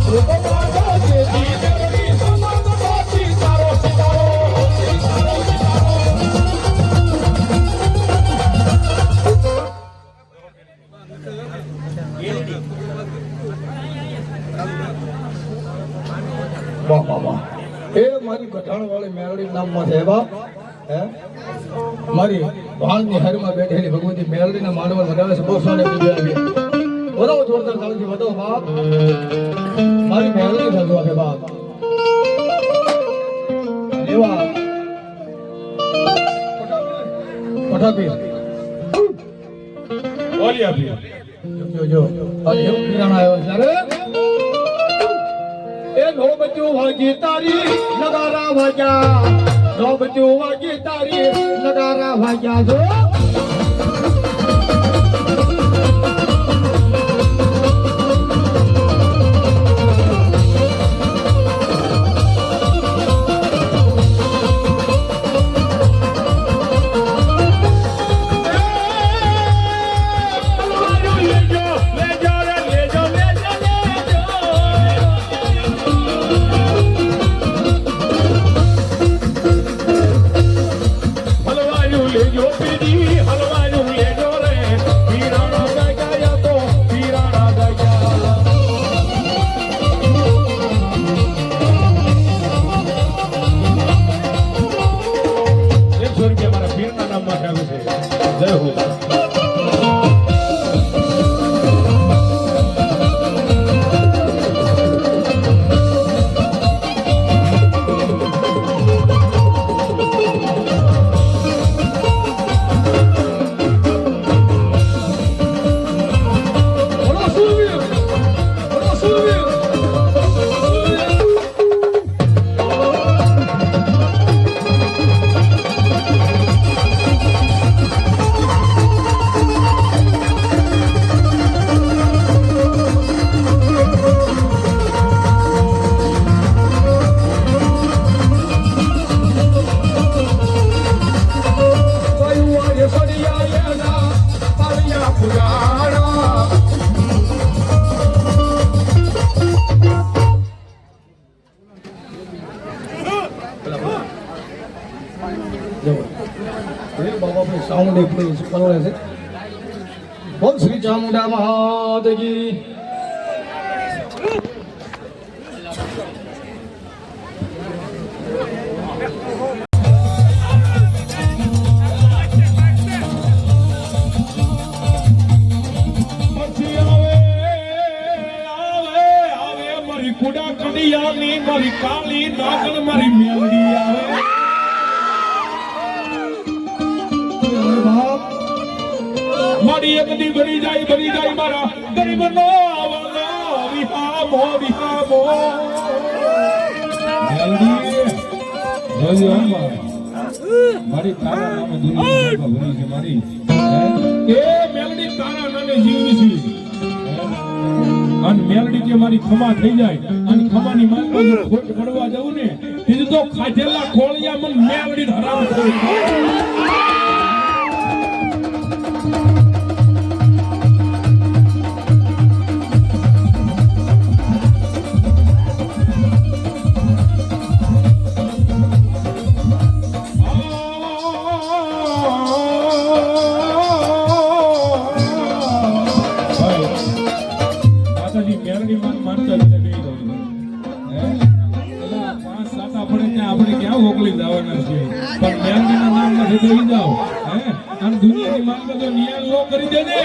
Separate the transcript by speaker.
Speaker 1: એ મારી ગઠાણ વાળી મેલડી નામમાં છે બાપ હે મારી વાલની હરમાં બેઠેલી ભગવતી મેલડીના માંડવા લગાવે છે બસો ને વધાવો જોરદાર તાળીથી વધાવો બાપ મારી મેલડી થતો છે બાપ એવા પઠાપીર
Speaker 2: બોલિયા પીર
Speaker 1: જો આ એવું પીરાણા આવ્યો ત્યારે એ નો બચ્યું વાગી તારી નગારા વાગ્યા નો બચ્યું વાગી તારી નગારા વાગ્યા જો બોલ શ્રી ચામુંડા મહાદેવી
Speaker 2: મારી કુડા કડિયાની મારી કાળી નાગણ મારી મેલડી આવે મારી એક દી ભરી જાય મારા ગરીબ નો આવવાનો વિહામો મારી તારા નામે દુનિયા ભરી છે મારી એ મેલડી તારા નામે જીવની છે અને મેલડી કે મારી ખમા થઈ જાય અને ખમાની મારી જો ખોટ પડવા જવું ને તે તો ખાધેલા ખોળિયા મન મેલડી હરામ કરે મોકલી જવાના છે પણ મેલડીના નામ નથી દઈ જાઓ હે અને દુનિયાની માંગ તો નિયાલ નો કરી દેજે